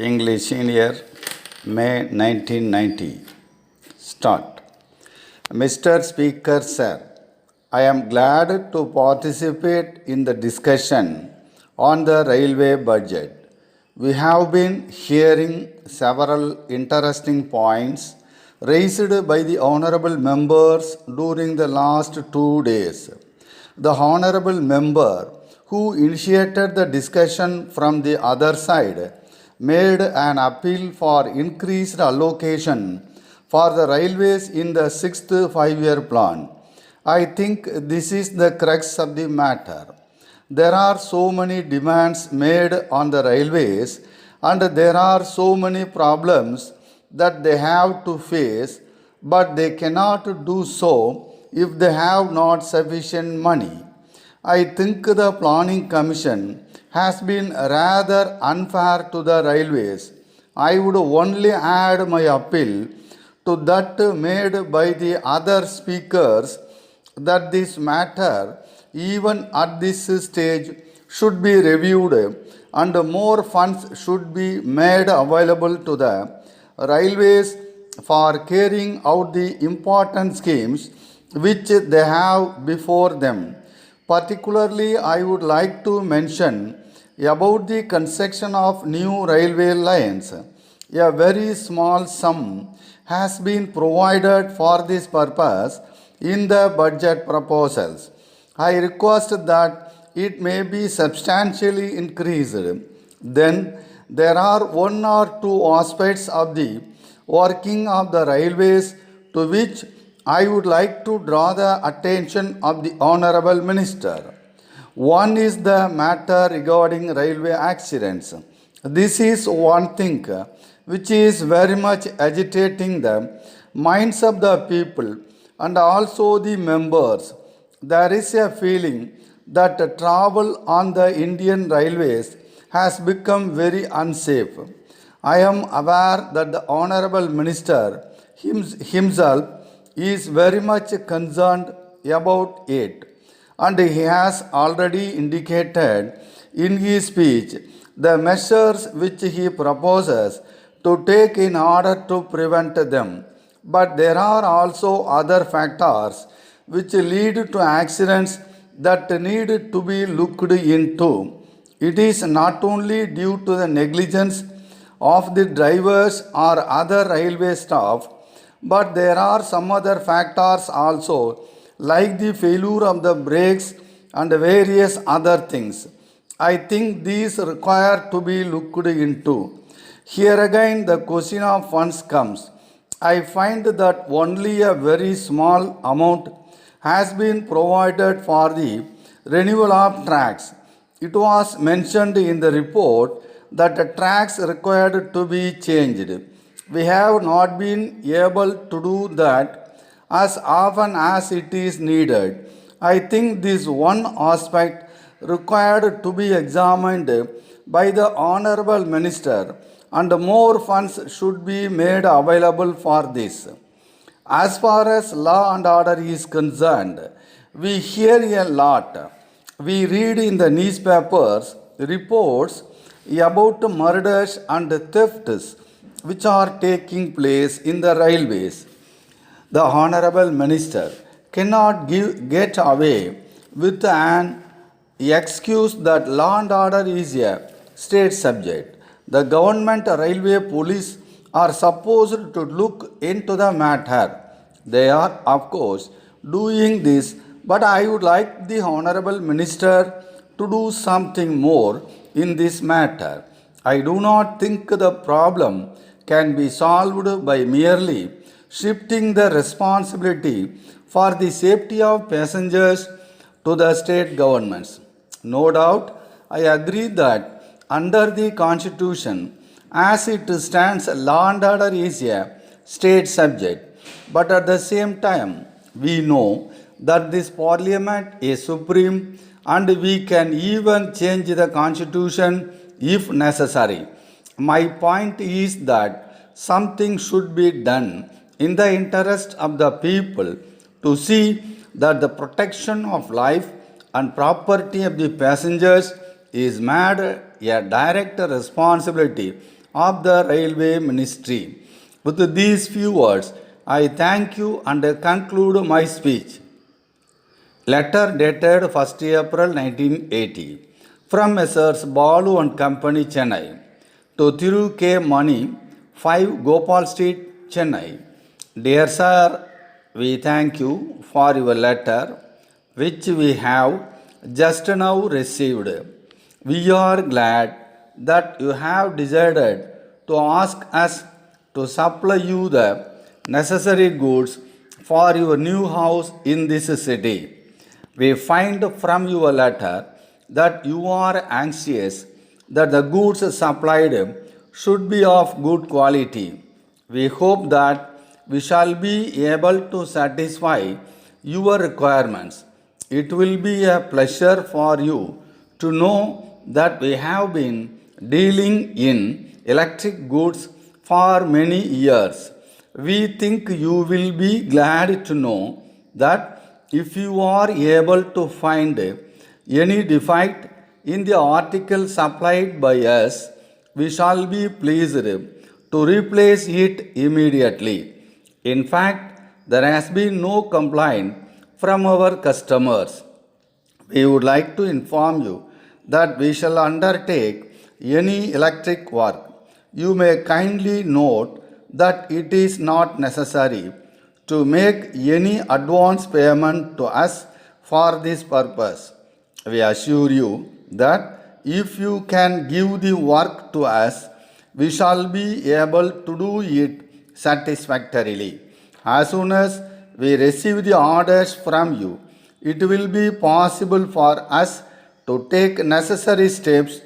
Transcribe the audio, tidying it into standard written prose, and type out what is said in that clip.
English Senior, May 1990. Start. Mr. Speaker, Sir, I am glad to participate in the discussion on the railway budget. We have been hearing several interesting points raised by the honorable members during the last 2 days. The honorable member who initiated the discussion from the other side made an appeal for increased allocation for the railways in the sixth five-year plan. I think this is the crux of the matter. There are so many demands made on the railways and there are so many problems that they have to face, but they cannot do so if they have not sufficient money. I think the Planning Commission has been rather unfair to the railways. I would only add my appeal to that made by the other speakers that this matter, even at this stage, should be reviewed and more funds should be made available to the railways for carrying out the important schemes which they have before them. Particularly, I would like to mention about the construction of new railway lines. A very small sum has been provided for this purpose in the budget proposals. I request that it may be substantially increased. Then there are one or two aspects of the working of the railways to which I would like to draw the attention of the Honorable Minister. One is the matter regarding railway accidents. This is one thing which is very much agitating the minds of the people and also the members. There is a feeling that travel on the Indian railways has become very unsafe. I am aware that the Honorable Minister himself is very much concerned about it, and he has already indicated in his speech the measures which he proposes to take in order to prevent them. But there are also other factors which lead to accidents that need to be looked into. It is not only due to the negligence of the drivers or other railway staff, but there are some other factors also, like the failure of the brakes and various other things. I think these require to be looked into. Here again the question of funds comes. I find that only a very small amount has been provided for the renewal of tracks. It was mentioned in the report that the tracks required to be changed. We have not been able to do that as often as it is needed. I think this one aspect required to be examined by the Honorable Minister, and more funds should be made available for this. As far as law and order is concerned, we hear a lot. We read in the newspapers reports about murders and thefts which are taking place in the railways. The Honorable Minister cannot get away with an excuse that law and order is a state subject. The government railway police are supposed to look into the matter. They are, of course, doing this, but I would like the Honorable Minister to do something more in this matter. I do not think the problem can be solved by merely shifting the responsibility for the safety of passengers to the state governments. No doubt, I agree that under the Constitution, as it stands, law and order is a state subject. But at the same time, we know that this Parliament is supreme and we can even change the Constitution if necessary. My point is that something should be done in the interest of the people to see that the protection of life and property of the passengers is made a direct responsibility of the Railway Ministry. With these few words, I thank you and conclude my speech. Letter dated 1st April 1980 from Messrs. Balu and Company, Chennai, to Thiru K. Mani, 5 Gopal Street, Chennai. Dear Sir, we thank you for your letter, which we have just now received. We are glad that you have decided to ask us to supply you the necessary goods for your new house in this city. We find from your letter that you are anxious that the goods supplied should be of good quality. We hope that we shall be able to satisfy your requirements. It will be a pleasure for you to know that we have been dealing in electric goods for many years. We think you will be glad to know that if you are able to find any defect in the article supplied by us, we shall be pleased to replace it immediately. In fact, there has been no complaint from our customers. We would like to inform you that we shall undertake any electric work. You may kindly note that it is not necessary to make any advance payment to us for this purpose. We assure you that if you can give the work to us, we shall be able to do it satisfactorily. As soon as we receive the orders from you, it will be possible for us to take necessary steps